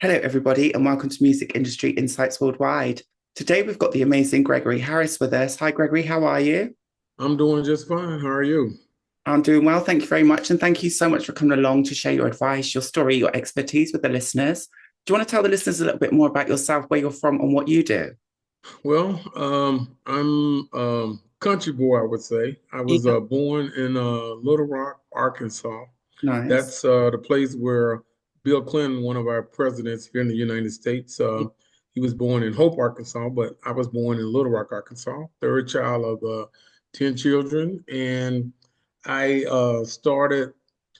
Hello, everybody, and welcome to Music Industry Insights Worldwide. Today, we've got the amazing Gregory Harris with us. Hi, Gregory, how are you? I'm doing just fine. How are you? I'm doing well, thank you very much. And thank you so much for coming along to share your advice, your story, your expertise with the listeners. Do you want to tell the listeners a little bit more about yourself, where you're from, and what you do? Well, I'm country boy, I would say. I was Yeah, born in Little Rock, Arkansas. nice. That's the place where Bill Clinton, one of our presidents here in the United States, he was born in Hope, Arkansas, but I was born in Little Rock, Arkansas, third child of 10 children. And I started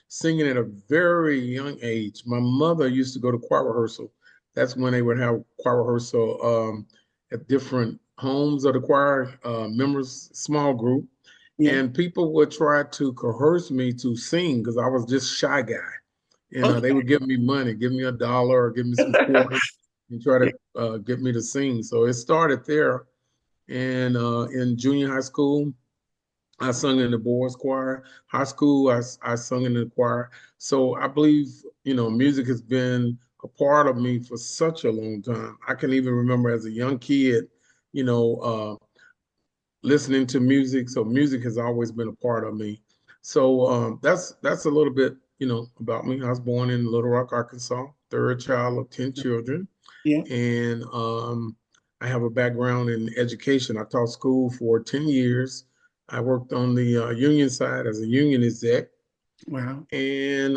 singing at a very young age. My mother used to go to choir rehearsal. That's when they would have choir rehearsal at different homes of the choir members, small group. Yeah. And people would try to coerce me to sing because I was just shy guy. And they Okay. would give me money, give me $1 or give me some quarters and try to get me to sing. So it started there. And in junior high school, I sung in the boys choir. High school, I sung in the choir. So I believe, music has been a part of me for such a long time. I can even remember as a young kid, you know, listening to music. So music has always been a part of me. So that's a little bit, about me. I was born in Little Rock, Arkansas, third child of 10 children. Yeah. And I have a background in education. I taught school for 10 years. I worked on the union side as a union exec, Wow. and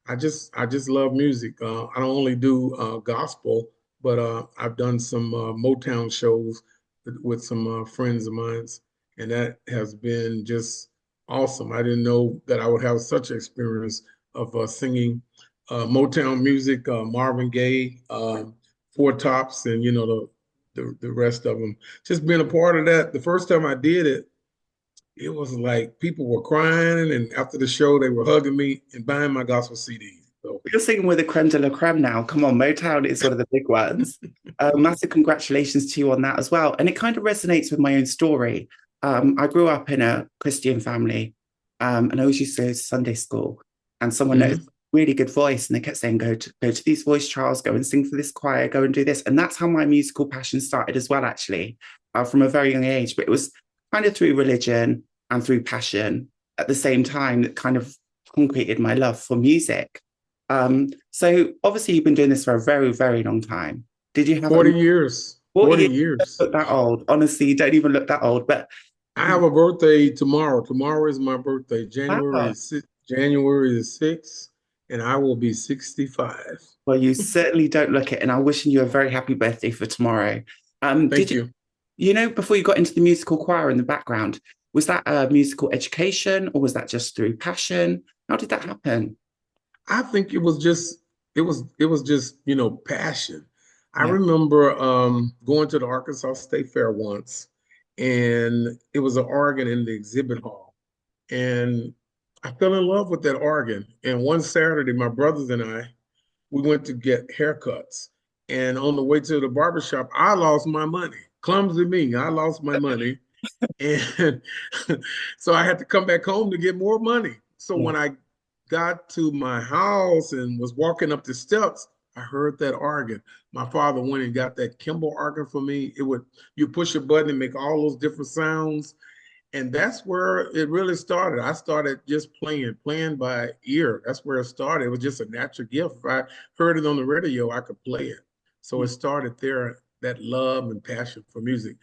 I just love music. I don't only do gospel, but I've done some Motown shows with some friends of mine, and that has been just awesome. I didn't know that I would have such an experience of singing Motown music, Marvin Gaye, Four Tops, and the rest of them. Just being a part of that. The first time I did it, it was like people were crying, and after the show, they were hugging me and buying my gospel CDs. So You're singing with the creme de la creme now. Come on, Motown is one of the big ones. Massive congratulations to you on that as well. And it kind of resonates with my own story. I grew up in a Christian family, and I always used to go to Sunday school. And someone noticed mhm. really good voice, and they kept saying, "Go to these voice trials, go and sing for this choir, go and do this." And that's how my musical passion started as well, actually, from a very young age. But it was kind of through religion and through passion at the same time that kind of concreted my love for music. So obviously you've been doing this for a very, very long time. Did you have a 40 years, 40 40 years? You don't years. look that old. Honestly, you don't even look that old. But I have a birthday tomorrow. Tomorrow is my birthday. wow. January is 6th, and I will be 65. Well, you certainly don't look it, and I'm wishing you a very happy birthday for tomorrow. Did Thank you, you. before you got into the musical choir in the background, was that a musical education or was that just through passion? How did that happen? I think it was just, passion. I Yeah. remember going to the Arkansas State Fair once, and it was an organ in the exhibit hall. And I fell in love with that organ. And one Saturday, my brothers and I, we went to get haircuts. And on the way to the barbershop, I lost my money. Clumsy me, I lost my money. And so I had to come back home to get more money. So Yeah. when I got to my house and was walking up the steps, I heard that organ. My father went and got that Kimball organ for me. You push a button and make all those different sounds. And that's where it really started. I started just playing by ear. That's where it started. It was just a natural gift. If I heard it on the radio, I could play it. So it started there, that love and passion for music.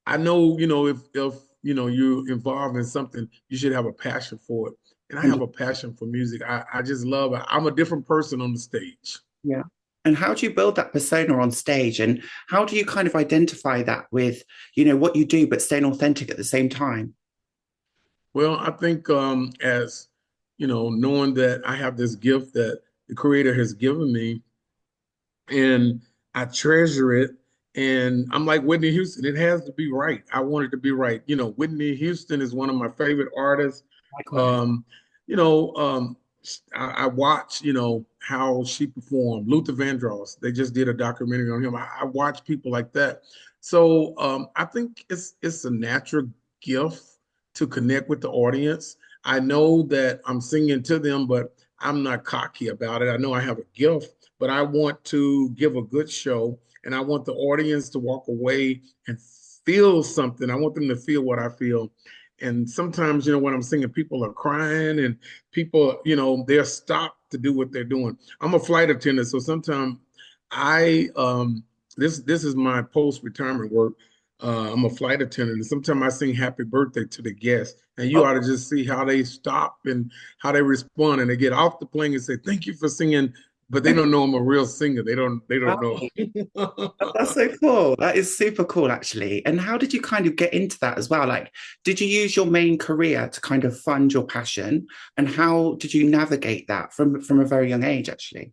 I know, if you're involved in something, you should have a passion for it. And I have a passion for music. I just love it. I'm a different person on the stage. Yeah. And how do you build that persona on stage? And how do you kind of identify that with, what you do, but staying authentic at the same time? Well, I think as knowing that I have this gift that the Creator has given me, and I treasure it. And I'm like Whitney Houston, it has to be right. I want it to be right. Whitney Houston is one of my favorite artists. Likewise. Um, you know, um, I watch, how she performed. Luther Vandross, they just did a documentary on him. I watch people like that. So I think it's a natural gift to connect with the audience. I know that I'm singing to them, but I'm not cocky about it. I know I have a gift, but I want to give a good show, and I want the audience to walk away and feel something. I want them to feel what I feel. And sometimes, when I'm singing, people are crying and people, they're stopped to do what they're doing. I'm a flight attendant, so sometimes I this is my post-retirement work. I'm a flight attendant, and sometimes I sing happy birthday to the guests, and you ought to just see how they stop and how they respond, and they get off the plane and say, "Thank you for singing," but they don't know I'm a real singer. They don't know. Right. That's so cool. That is super cool, actually. And how did you kind of get into that as well? Like, did you use your main career to kind of fund your passion? And how did you navigate that from a very young age, actually?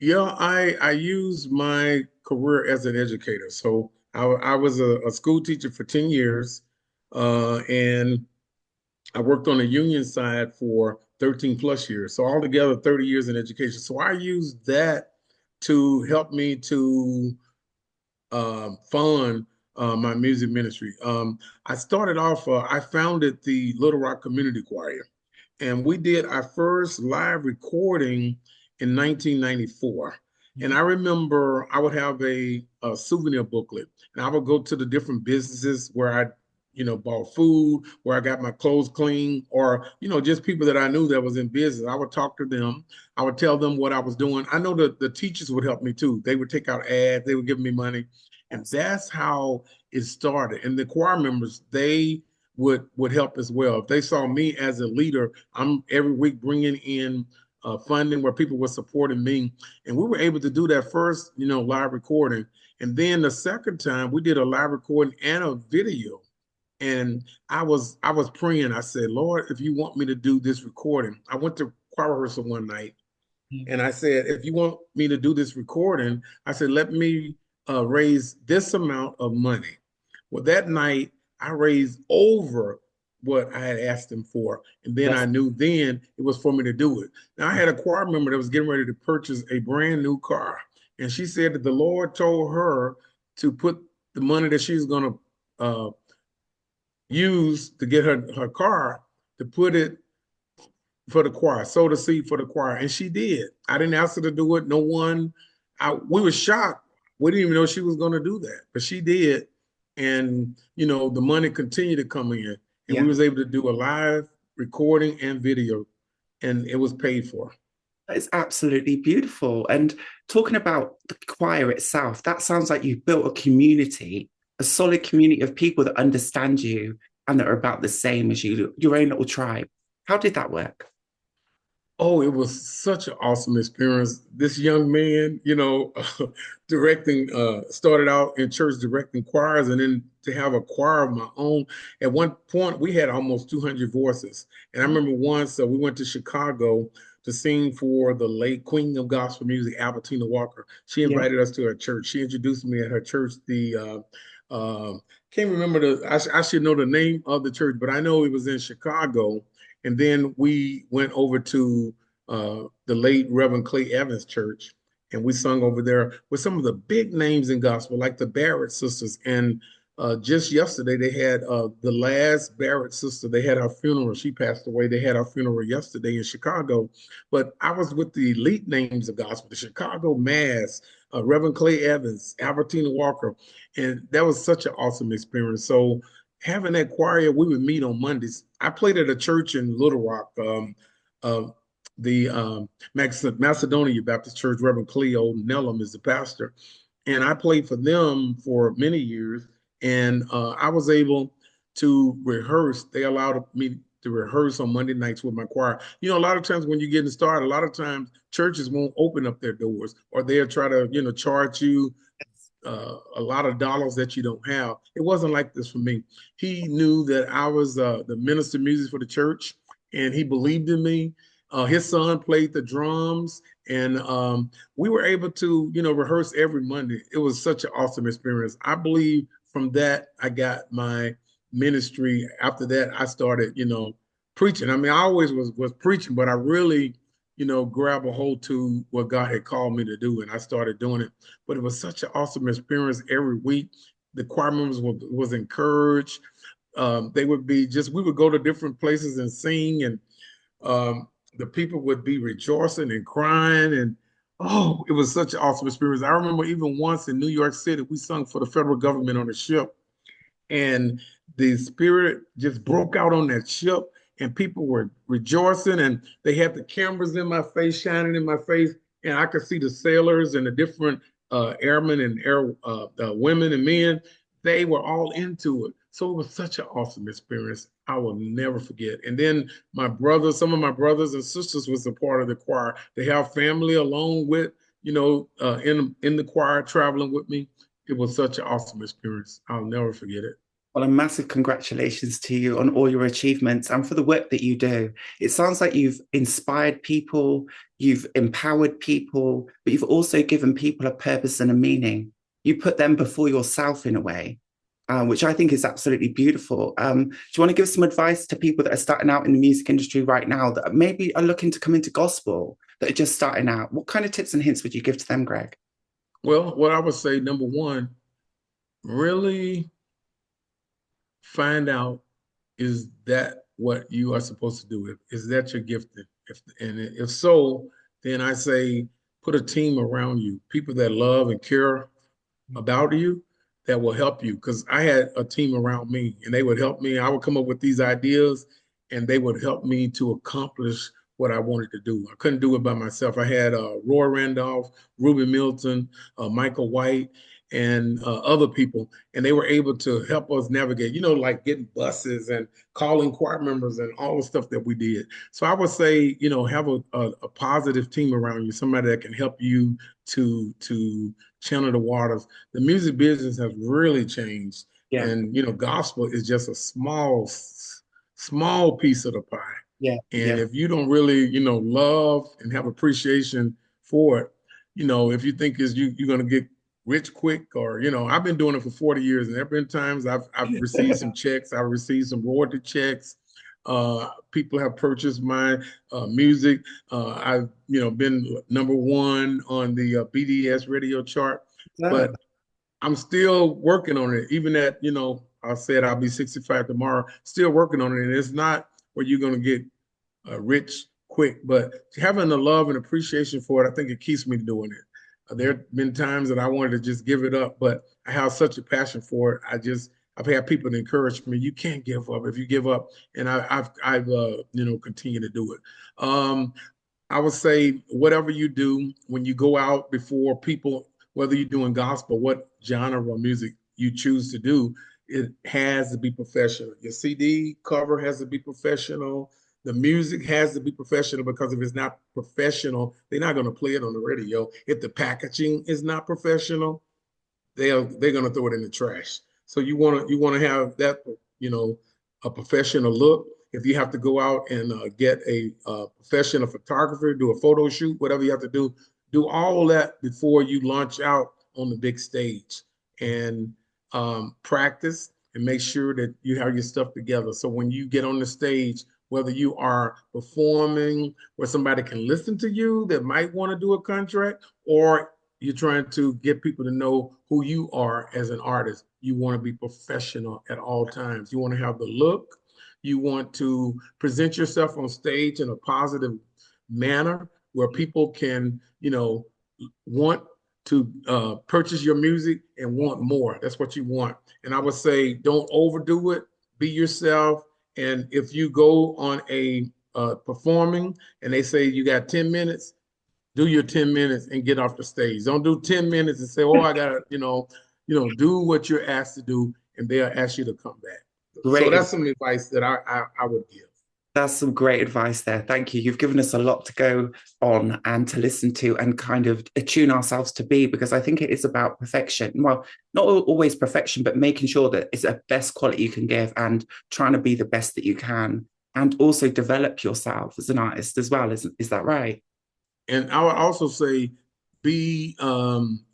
Yeah, I used my career as an educator. So I was a school teacher for 10 years, and I worked on the union side for 13 plus years. So altogether, 30 years in education. So I used that to help me to fund my music ministry. I started off, I founded the Little Rock Community Choir, and we did our first live recording in 1994. And I remember I would have a souvenir booklet, and I would go to the different businesses where I, bought food, where I got my clothes clean, or just people that I knew that was in business. I would talk to them. I would tell them what I was doing. I know that the teachers would help me too. They would take out ads. They would give me money, and that's how it started. And the choir members, they would help as well. If they saw me as a leader, I'm every week bringing in funding where people were supporting me, and we were able to do that first, live recording, and then the second time we did a live recording and a video. And I was praying. I said, Lord, if you want me to do this recording, I went to choir rehearsal one night, and I said, if you want me to do this recording, I said, let me raise this amount of money. Well, that night I raised over what I had asked him for. And then I That's knew then it was for me to do it. Now I had a choir member that was getting ready to purchase a brand new car. And she said that the Lord told her to put the money that she's going to use to get her car, to put it for the choir, sow the seed for the choir, and she did. I didn't ask her to do it. No one. We were shocked. We didn't even know she was going to do that, but she did, and the money continued to come in, and we yeah. was able to do a live recording and video, and it was paid for. That is absolutely beautiful. And talking about the choir itself, that sounds like you've built a community, a solid community of people that understand you and that are about the same as you, your own little tribe. How did that work? Oh, it was such an awesome experience. This young man, directing, started out in church directing choirs, and then to have a choir of my own. At one point, we had almost 200 voices. And I remember once we went to Chicago to sing for the late Queen of Gospel Music, Albertina Walker. She Yeah. invited us to her church. She introduced me at her church. Can't remember I should know the name of the church, but I know it was in Chicago. And then we went over to the late Reverend Clay Evans Church, and we sung over there with some of the big names in gospel, like the Barrett sisters. And just yesterday, they had the last Barrett sister. They had her funeral. She passed away. They had her funeral yesterday in Chicago. But I was with the elite names of gospel, the Chicago Mass, Reverend Clay Evans, Albertina Walker, and that was such an awesome experience. So having that choir, we would meet on Mondays. I played at a church in Little Rock, uh, the Macedonia Baptist Church. Reverend Cleo Nellum is the pastor, and I played for them for many years. And I was able to rehearse. They allowed me to rehearse on Monday nights with my choir. A lot of times when you're getting started, a lot of times churches won't open up their doors, or they'll try to, charge you a lot of dollars that you don't have. It wasn't like this for me. He knew that I was the minister of music for the church, and he believed in me. His son played the drums, and we were able to, rehearse every Monday. It was such an awesome experience. I believe from that I got my ministry. After that, I started, preaching. I mean, I always was preaching, but I really, grab a hold to what God had called me to do, and I started doing it. But it was such an awesome experience every week. The choir members was encouraged. They would be just, we would go to different places and sing, and the people would be rejoicing and crying. And Oh, it was such an awesome experience. I remember even once in New York City, we sung for the federal government on a ship, and the spirit just broke out on that ship, and people were rejoicing, and they had the cameras in my face, shining in my face, and I could see the sailors and the different airmen and air women and men. They were all into it. So it was such an awesome experience. I will never forget. And then my brothers, some of my brothers and sisters was a part of the choir. They have family along with, in the choir traveling with me. It was such an awesome experience. I'll never forget it. Well, a massive congratulations to you on all your achievements and for the work that you do. It sounds like you've inspired people, you've empowered people, but you've also given people a purpose and a meaning. You put them before yourself in a way, which I think is absolutely beautiful. Do you want to give some advice to people that are starting out in the music industry right now that maybe are looking to come into gospel, that are just starting out? What kind of tips and hints would you give to them, Greg? Well, what I would say, number one, really find out, is that what you are supposed to do? Is that your gifting? If so, then I say put a team around you, people that love and care about you, that will help you. Because I had a team around me, and they would help me. I would come up with these ideas, and they would help me to accomplish what I wanted to do. I couldn't do it by myself. I had Roy Randolph, Ruby Milton, Michael White, and other people, and they were able to help us navigate, like getting buses and calling choir members and all the stuff that we did. So I would say, have a positive team around you, somebody that can help you to channel the waters. The music business has really changed, Yeah, and gospel is just a small piece of the pie. yeah, And yeah. if you don't really, love and have appreciation for it, if you think is you're gonna get rich quick, or I've been doing it for 40 years, and there have been times I've received some checks, I've received some royalty checks. People have purchased my music. I've been number one on the BDS radio chart, Yeah. but I'm still working on it. Even at, I said I'll be 65 tomorrow, still working on it. And it's not where you're going to get rich quick, but having the love and appreciation for it, I think it keeps me doing it. There have been times that I wanted to just give it up, but I have such a passion for it. I've had people to encourage me. You can't give up. If you give up, and I've continued to do it. I would say whatever you do when you go out before people, whether you're doing gospel, what genre of music you choose to do, it has to be professional. Your CD cover has to be professional. The music has to be professional, because if it's not professional, they're not going to play it on the radio. If the packaging is not professional, they're going to throw it in the trash. So you want to have that, a professional look. If you have to go out and get a professional photographer, do a photo shoot, whatever you have to do all that before you launch out on the big stage, and practice and make sure that you have your stuff together. So when you get on the stage, whether you are performing where somebody can listen to you that might want to do a contract, or you're trying to get people to know who you are as an artist, you want to be professional at all times. You want to have the look. You want to present yourself on stage in a positive manner where people can, want to purchase your music and want more. That's what you want. And I would say, don't overdo it. Be yourself. And if you go on a performing and they say you got 10 minutes, do your 10 minutes and get off the stage. Don't do 10 minutes and say, oh, I gotta, do what you're asked to do, and they'll ask you to come back. So Great. that's some advice that I would give. That's some great advice there. Thank you. You've given us a lot to go on and to listen to and kind of attune ourselves to be, because I think it is about perfection. Well, not always perfection, but making sure that it's the best quality you can give and trying to be the best that you can, and also develop yourself as an artist as well. Is that right? And I would also say, be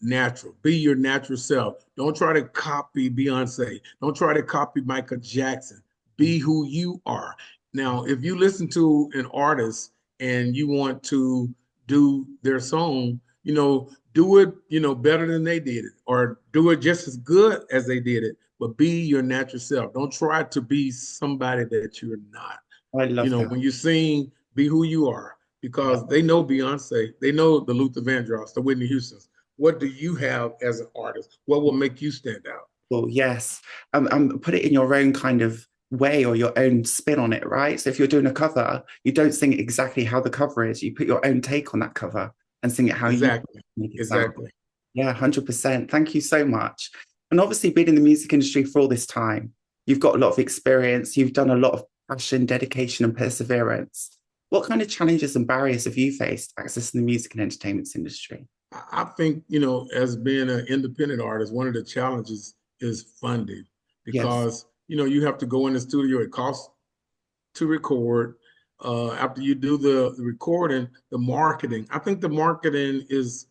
natural. Be your natural self. Don't try to copy Beyonce. Don't try to copy Michael Jackson. Be who you are. Now, if you listen to an artist and you want to do their song, do it, better than they did it, or do it just as good as they did it. But be your natural self. Don't try to be somebody that you're not. I love that. When you sing, be who you are. Yeah. because they know Beyonce, they know the Luther Vandross, the Whitney Houstons. What do you have as an artist? What will make you stand out? Well, yes. Put it in your own kind of way or your own spin on it, right? So if you're doing a cover, you don't sing it exactly how the cover is. You put your own take on that cover and sing it how you Exactly. make it sound. Exactly. Yeah, 100%. Thank you so much. And obviously, being in the music industry for all this time, you've got a lot of experience. You've done a lot of passion, dedication, and perseverance. What kind of challenges and barriers have you faced accessing the music and entertainment industry? I think, as being an independent artist, one of the challenges is funding Yes. because, you have to go in the studio. It costs to record. After you do the recording, the marketing. I think the marketing is,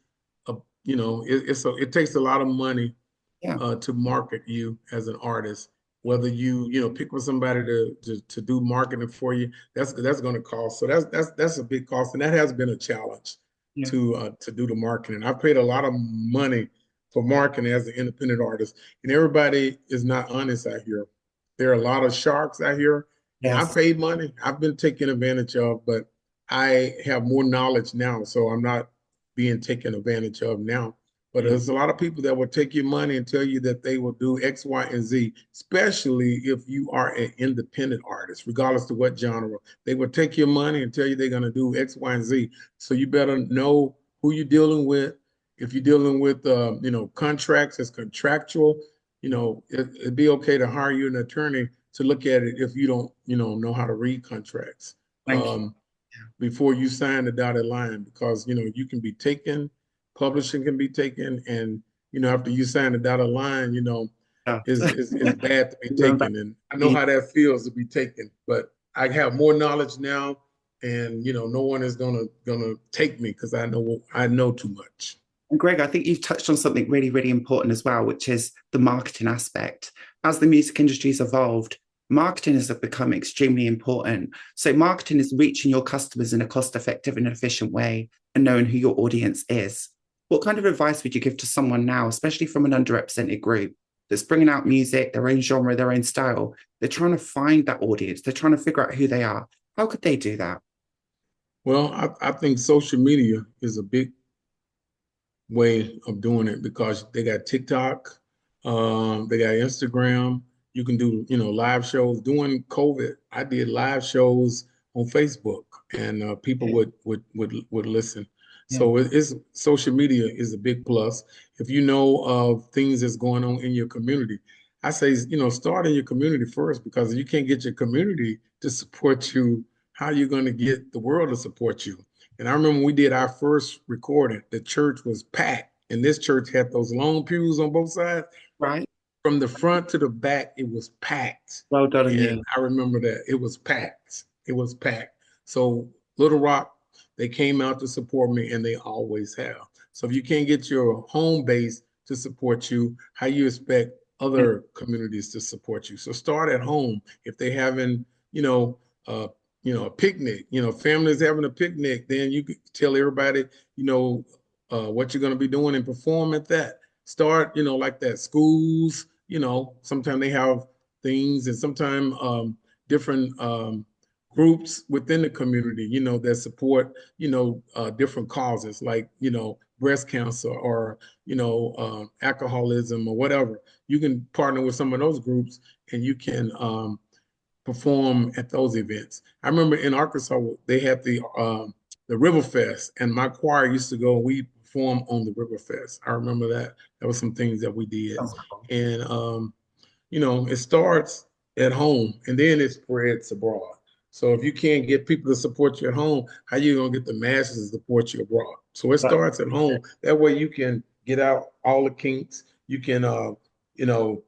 it takes a lot of money Yeah. to market you as an artist. Whether you pick with somebody to do marketing for you, that's going to cost. So that's a big cost, and that has been a challenge Yeah. to do the marketing. I paid a lot of money for marketing as an independent artist, and everybody is not honest out here. There are a lot of sharks out here, and I Yes. paid money. I've been taken advantage of, but I have more knowledge now, so I'm not being taken advantage of now. But Yeah. there's a lot of people that will take your money and tell you that they will do X, Y, and Z, especially if you are an independent artist, regardless of what genre. They will take your money and tell you they're going to do X, Y, and Z. So you better know who you're dealing with. If you're dealing with, contracts, it's contractual. It'd be okay to hire you an attorney to look at it if you don't, know how to read contracts. Thank you. Um, Before you sign the dotted line because you can be taken, publishing can be taken, and after you sign the dotted line, Yeah. is bad to be Going back taken. And I know to how that feels to be taken, but I have more knowledge now, and no one is gonna take me because I know too much. And Greg, I think you've touched on something really, really important as well, which is the marketing aspect. As the music industry has evolved, marketing has become extremely important. So, marketing is reaching your customers in a cost effective and efficient way and knowing who your audience is. What kind of advice would you give to someone now, especially from an underrepresented group that's bringing out music, their own genre, their own style? They're trying to find that audience, they're trying to figure out who they are. How could they do that? Well, I think social media is a big way of doing it because they got TikTok, they got Instagram. You can do, live shows. During COVID, I did live shows on Facebook, and people Okay. would listen. Yeah. So it's social media is a big plus. If you know of things that's going on in your community, I say, start in your community first because if you can't get your community to support you, how are you going to get the world to support you? And I remember when we did our first recording, the church was packed. And this church had those long pews on both sides. Right. From the front to the back, it was packed. Well done on And you. I remember that it was packed. It was packed. So Little Rock, they came out to support me and they always have. So if you can't get your home base to support you, how you expect other communities to support you? So start at home. If they having, uh, a picnic, families having a picnic, then you could tell everybody, what you're going to be doing and perform at that. Start, like that. Schools, sometimes they have things, and sometimes different groups within the community, that support, different causes like, breast cancer or, alcoholism or whatever. You can partner with some of those groups and you can perform at those events. I remember in Arkansas they had the River Fest, and my choir used to go and we perform on the River Fest. I remember that. That was some things that we did, That's cool. and it starts at home and then it spreads abroad. So if you can't get people to support you at home, how you gonna get the masses to support you abroad? So it That- starts at home. That way you can get out all the kinks. You can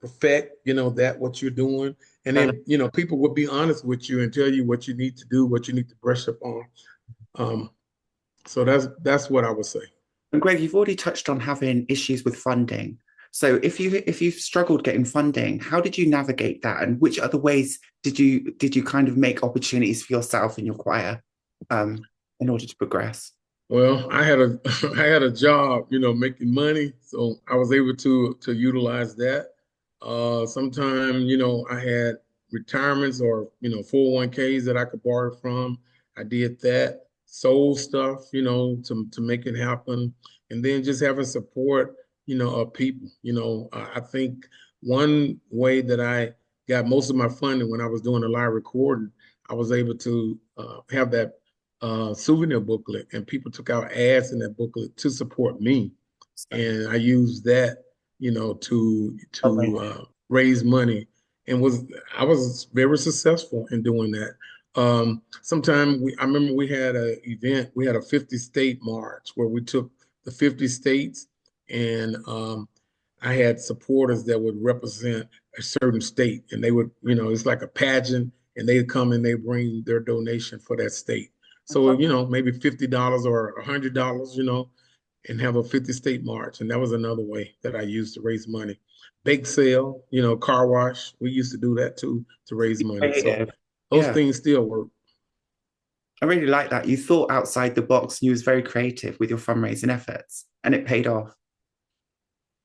perfect, that what you're doing. And that- then, people will be honest with you and tell you what you need to do, what you need to brush up on. Um, so that's what I would say. And Greg, you've already touched on having issues with funding. So if you've struggled getting funding, how did you navigate that? And which other ways did you kind of make opportunities for yourself and your choir in order to progress? Well, I had a I had a job, making money, so I was able to utilize that. Sometime, I had retirements or 401ks that I could borrow from. I did that. soul stuff, to make it happen, and then just having support, of people. I think one way that I got most of my funding when I was doing a live recording, I was able to have that souvenir booklet, and people took out ads in that booklet to support me, and I used that, to raise money, and I was very successful in doing that. Sometime I remember we had an event, we had a 50 state march where we took the 50 states, and I had supporters that would represent a certain state, and they would, it's like a pageant, and they'd come and they bring their donation for that state. So, maybe $50 or $100, and have a 50 state march. And that was another way that I used to raise money. Bake sale, car wash. We used to do that too to raise money. So Creative. those Yeah. things still work. I really like that. You thought outside the box and you was very creative with your fundraising efforts and it paid off.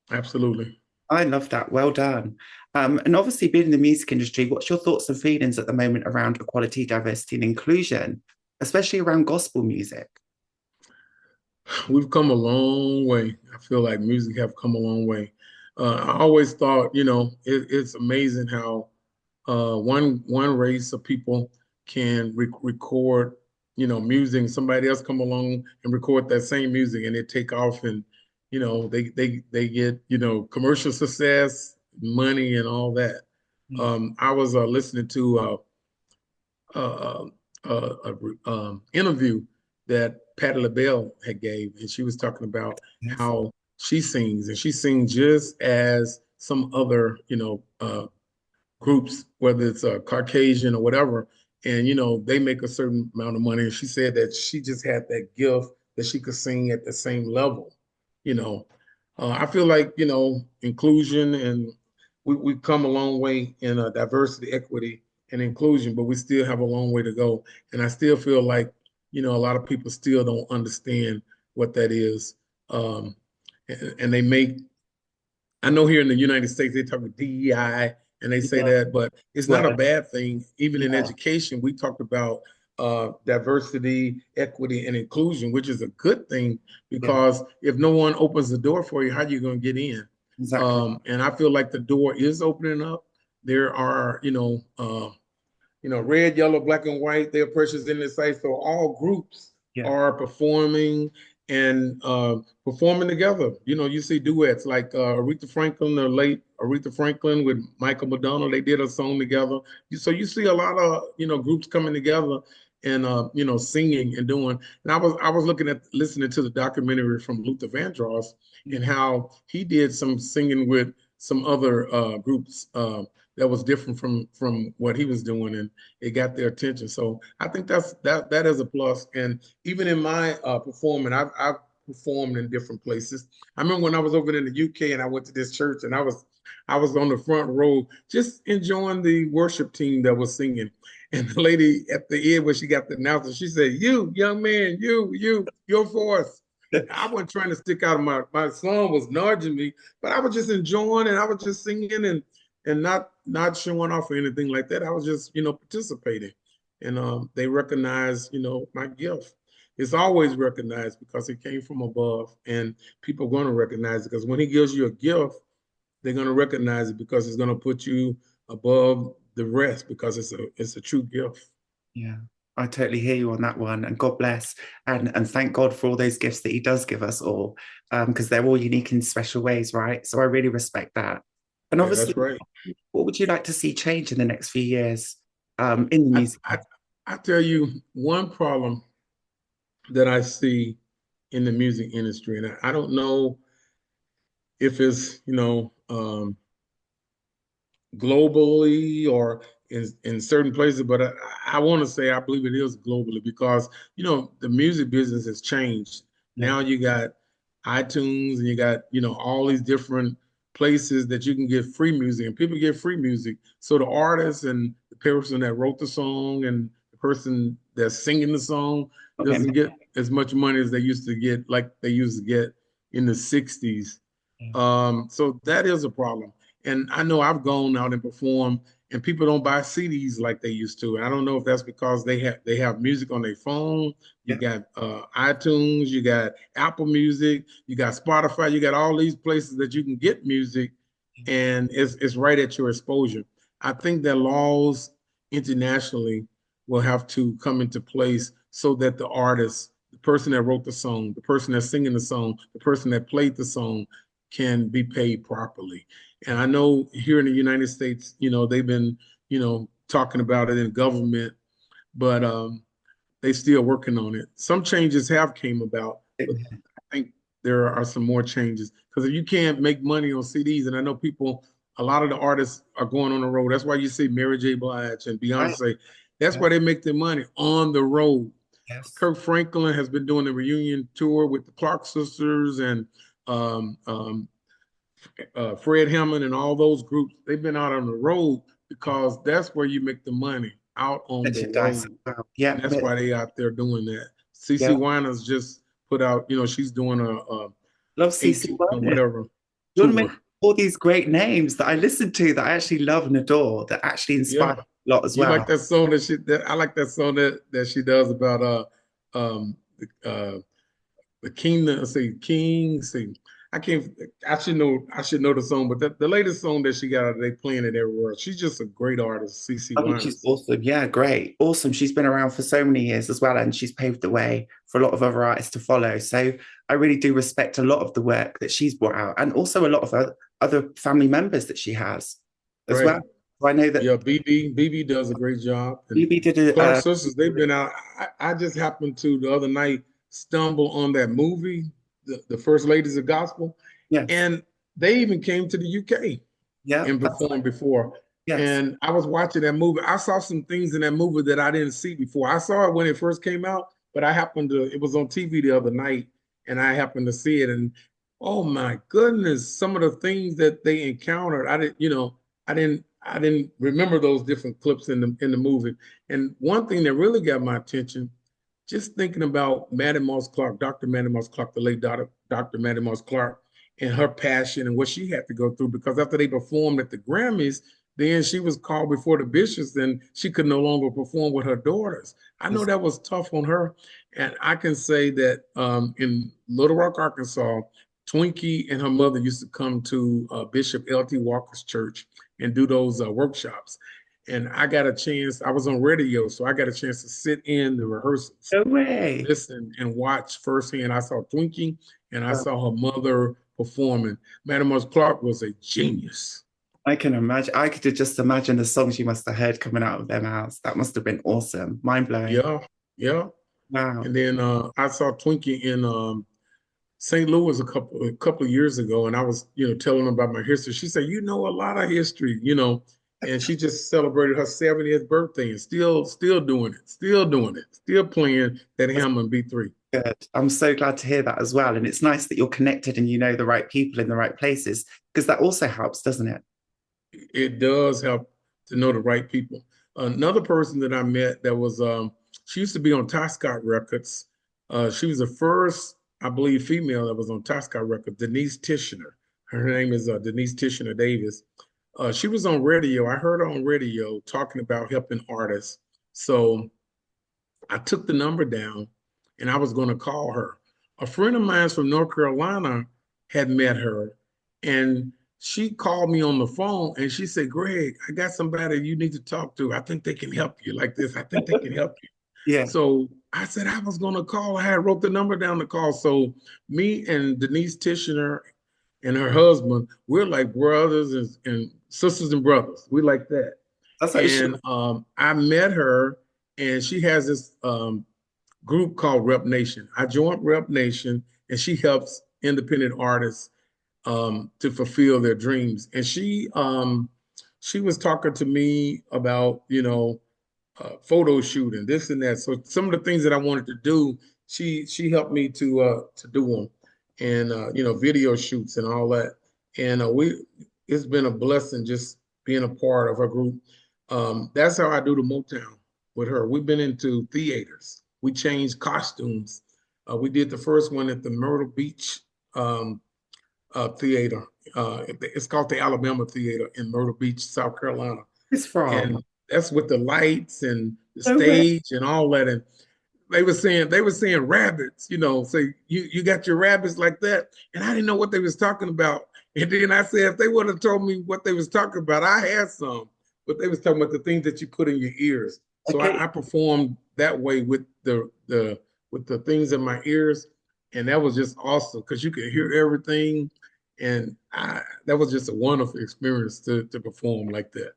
Absolutely. I love that. Well done. And obviously being in the music industry, what's your thoughts and feelings at the moment around equality, diversity and inclusion, especially around gospel music? We've come a long way. I feel like music have come a long way. I always thought, it's amazing how one race of people can record, music. Somebody else come along and record that same music, and it take off, and they get commercial success, money, and all that. I was listening to uh, interview that Patti LaBelle had gave, and she was talking about Yes. how she sings, and she sings just as some other, groups, whether it's a Caucasian or whatever, and they make a certain amount of money. And she said that she just had that gift that she could sing at the same level. You know, I feel like inclusion, and we've come a long way in diversity, equity, and inclusion, but we still have a long way to go. And I still feel like a lot of people still don't understand what that is, and they make. I know here in the United States they talk about DEI and they say Yeah. that, but it's not a Word. bad thing. Even in Yeah. education, we talked about diversity, equity, and inclusion, which is a good thing Yeah. because if no one opens the door for you, how are you going to get in? Exactly. And I feel like the door is opening up. There are, red, yellow, black, and white. They're precious in this site. So all groups Yeah. are performing and performing together. You see duets like Aretha Franklin, the late Aretha Franklin with Michael McDonald. They did a song together. So you see a lot of groups coming together and singing and doing. And I was listening to the documentary from Luther Vandross and how he did some singing with some other groups. That was different from what he was doing, and it got their attention. So I think that is a plus. And even in my performing, I've performed in different places. I remember when I was over in the UK and I went to this church, and I was on the front row just enjoying the worship team that was singing. And the lady at the end, when she got the announcer, she said, "You young man, your voice." I wasn't trying to stick out of my son was nudging me, but I was just enjoying and I was just singing and not showing off or anything like that. I was just participating, and they recognized my gift. It's always recognized because it came from above, and people are going to recognize it because when he gives you a gift, they're going to recognize it because it's going to put you above the rest because it's a true gift. Yeah. I totally hear you on that one. And God bless. And thank God for all those gifts that he does give us all. Because they're all unique in special ways, right? So I really respect that. And Yeah, obviously, that's right. what would you like to see change in the next few years in the I, music? I I tell you one problem that I see in the music industry, and I don't know if it's globally or in certain places, but I want to say I believe it is globally because the music business has changed. Yeah. Now you got iTunes and you got all these different places that you can get free music, and people get free music. So the artist and the person that wrote the song and the person that's singing the song Okay. doesn't get as much money as they used to get, like they used to get in the 60s. So that is a problem. And I know I've gone out and performed, and people don't buy CDs like they used to. And I don't know if that's because they have music on their phone. You Yeah. got iTunes, you got Apple Music, you got Spotify, you got all these places that you can get music, and it's right at your exposure. I think that laws internationally will have to come into place so that the artist, the person that wrote the song, the person that's singing the song, the person that played the song can be paid properly. And I know here in the United States, they've been, talking about it in government, but they still working on it. Some changes have came about, but I think there are some more changes because if you can't make money on CDs, and I know people, a lot of the artists are going on the road. That's why you see Mary J. Blige and Right. Beyonce. That's Yeah. why they make their money on the road. Yes. Kirk Franklin has been doing the reunion tour with the Clark sisters and um, um, Fred Hammond and all those groups. They've been out on the road because that's where you make the money, out on the Merchandise. road. Wow. Yeah. And that's why they out there doing that. Yeah. CC Winers just put out, she's doing a Love CC 18 or Wonder. whatever You want to make tour. all these great names that I listen to that I actually love and adore that actually inspire Yeah. a lot as You like well. that song that I like that song that she does about um the kingdom. Say king. Say I can't. I should know the song, but the latest song that she got, they playing it everywhere. She's just a great artist, CC I think she's Winans. awesome. Yeah, great. Awesome. She's been around for so many years as well, and she's paved the way for a lot of other artists to follow. So I really do respect a lot of the work that she's brought out, and also a lot of other family members that she has as Right. well. So I know that Yeah, BB does a great job. And Phoebe did Clark Sisters, they've been out. I just happened to the other night stumble on that movie, the First Ladies of Gospel, yes, and they even came to the UK yeah, and that's performed before. yes, And I was watching that movie. I saw some things in that movie that I didn't see before. I saw it when it first came out, but it was on TV the other night, and I happened to see it. And oh my goodness, some of the things that they encountered, I didn't remember those different clips in the movie. And one thing that really got my attention, just thinking about Maddie Moss Clark, Dr. Maddie Moss Clark, the late Dr. Maddie Moss Clark, and her passion and what she had to go through. Because after they performed at the Grammys, then she was called before the bishops, and she could no longer perform with her daughters. I know yes. that was tough on her, and I can say that in Little Rock, Arkansas, Twinkie and her mother used to come to Bishop L.T. Walker's church and do those workshops. And I got a chance, I was on radio, so I got a chance to sit in the rehearsals No and way. listen and watch firsthand. I saw Twinkie and I Wow. saw her mother performing. Madam Moss Clark was a genius. I can imagine. I could just imagine the songs you must have heard coming out of their mouths. That must have been awesome, mind blowing. Yeah, yeah. Wow. And then I saw Twinkie in St. Louis a couple of years ago, and I was, telling her about my history. She said, "You know a lot of history, and she just celebrated her 70th birthday and still doing it, still playing that That's Hammond B3. good. I'm so glad to hear that as well. And it's nice that you're connected and you know the right people in the right places because that also helps, doesn't it? It does help to know the right people. Another person that I met that was she used to be on Ty Scott Records. She was the first, I believe, female that was on Ty Scott Records, Denise Tishner. Her name is Denise Tishner Davis. She was on radio. I heard her on radio talking about helping artists. So I took the number down and I was going to call her. A friend of mine from North Carolina had met her and she called me on the phone and she said, "Greg, I got somebody you need to talk to. I think they can help you like this. I think they can help you." Yeah. So I said I was going to call. I had wrote the number down to call. So me and Denise Tishner and her husband, we're like brothers and sisters and brothers. We like that. That's actually And I met her, and she has this group called Rep Nation. I joined Rep Nation, and she helps independent artists to fulfill their dreams. And she was talking to me about photo shoot and this and that. So some of the things that I wanted to do, she helped me to do them, and video shoots and all that. And it's been a blessing just being a part of her group. That's how I do the Motown with her. We've been into theaters. We changed costumes. We did the first one at the Myrtle Beach Theater. It's called the Alabama Theater in Myrtle Beach, South Carolina. It's from. and that's with the lights and the No way. stage and all that. And they were saying rabbits, so you got your rabbits like that. And I didn't know what they was talking about. And then I said, if they would have told me what they was talking about, I had some, but they was talking about the things that you put in your ears. So I Okay. performed that way with the things in my ears, and that was just awesome because you could hear everything, and that was just a wonderful experience to perform like that.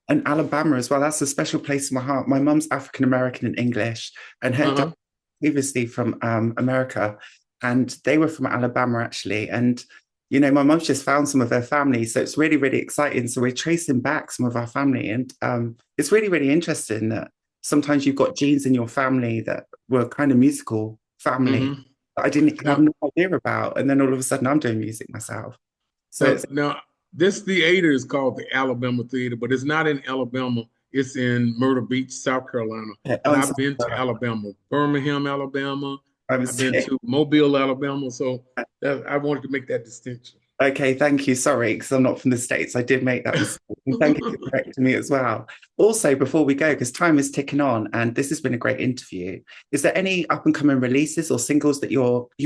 And Alabama as well. That's a special place in my heart. My mum's African American and English, and her dad Uh-huh. previously from America, and they were from Alabama actually. And my mum's just found some of their family, so it's really, really exciting. So we're tracing back some of our family, and it's really, really interesting that sometimes you've got genes in your family that were kind of musical family Hmm. that I didn't have Now, no idea about, and then all of a sudden I'm doing music myself. So now, it's now, this theater is called the Alabama Theater, but it's not in Alabama. It's in Myrtle Beach, South Carolina. But on I've been to Alabama, Birmingham, Alabama. I I've was been to Mobile, Alabama. So I wanted to make that distinction. Okay, thank you. Sorry, because I'm not from the States. I did make that mistake. And thank you for correcting me as well. Also, before we go, because time is ticking on, and this has been a great interview, is there any up and coming releases or singles that you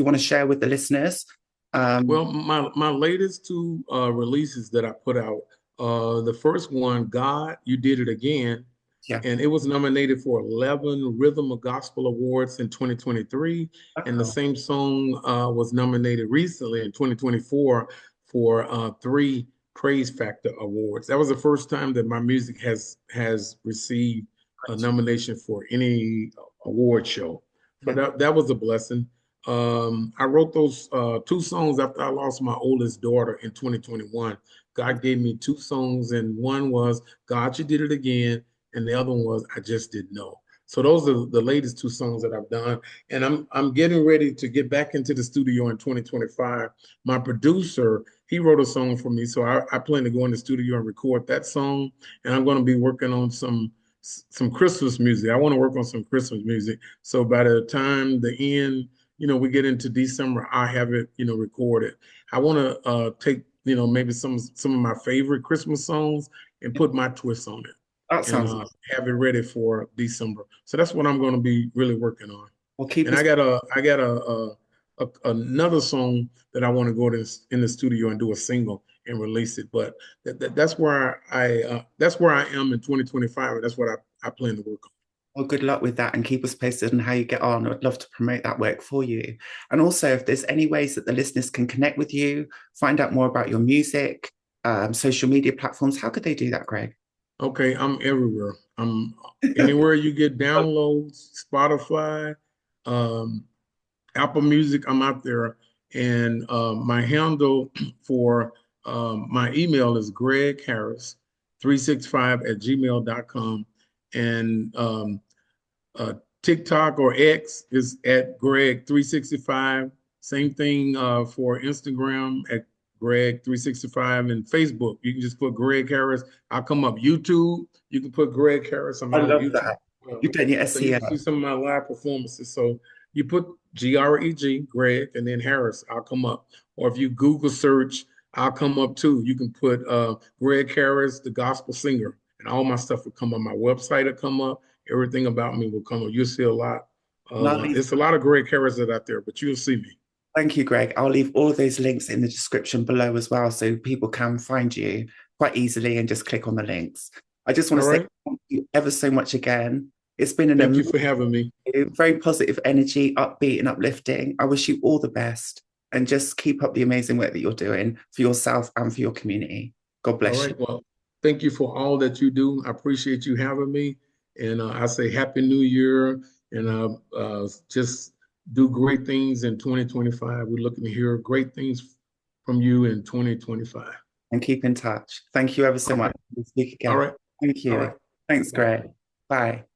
want to share with the listeners? Um, Well, my latest two releases that I put out, the first one, God, You Did It Again, yeah. and it was nominated for 11 Rhythm of Gospel Awards in 2023. And the Wow. same song was nominated recently in 2024 for three Praise Factor Awards. That was the first time that my music has received a nomination for any award show. So Yeah. that was a blessing. I wrote those two songs after I lost my oldest daughter in 2021. God gave me two songs, and one was God, You Did It Again, and the other one was I Just Didn't Know. So those are the latest two songs that I've done, and I'm getting ready to get back into the studio in 2025. My producer, he wrote a song for me, so I plan to go in the studio and record that song, and I'm going to be working on some Christmas music. I want to work on some Christmas music. So by the time the end, we get into December, I have it, recorded. I want to take, maybe some of my favorite Christmas songs and put my twist on it That and sounds. have it ready for December. So that's what I'm going to be really working on. Well, keep And us. I got another song that I want to go to in the studio and do a single and release it. But that's where I am in 2025, and that's what I plan to work on. Well, good luck with that and keep us posted on how you get on. I'd love to promote that work for you. And also, if there's any ways that the listeners can connect with you, find out more about your music, social media platforms, how could they do that, Greg? Okay, I'm everywhere. I'm anywhere you get downloads, Spotify, um, Apple Music, I'm out there. And my handle for my email is Greg Harris 365 at gmail.com. And uh, TikTok or X is at Greg365. Same thing for Instagram at Greg365 and Facebook. You can just put Greg Harris. I'll come up. YouTube, you can put Greg Harris. I'm I on love YouTube. that. You've done your So you SEO. can see some of my live performances. So you put Greg, Greg, and then Harris, I'll come up. Or if you Google search, I'll come up too. You can put Greg Harris, the gospel singer, and all my stuff will come up. My website will come up. Everything about me will come up. You'll see a lot. Lovely. It's a lot of Greg Harris that out there, but you'll see me. Thank you, Greg. I'll leave all of those links in the description below as well, so people can find you quite easily and just click on the links. I just want All to say right. thank you ever so much again. It's been an Thank you amazing, for having me. very positive energy, upbeat and uplifting. I wish you all the best and just keep up the amazing work that you're doing for yourself and for your community. God All bless you. right. Well, thank you for all that you do. I appreciate you having me. And I say Happy New Year and just do great things in 2025. We're looking to hear great things from you in 2025. And keep in touch. Thank you ever so All much. right. We'll speak All again. right. Thank All you. right. Thanks, Bye. Greg. Bye.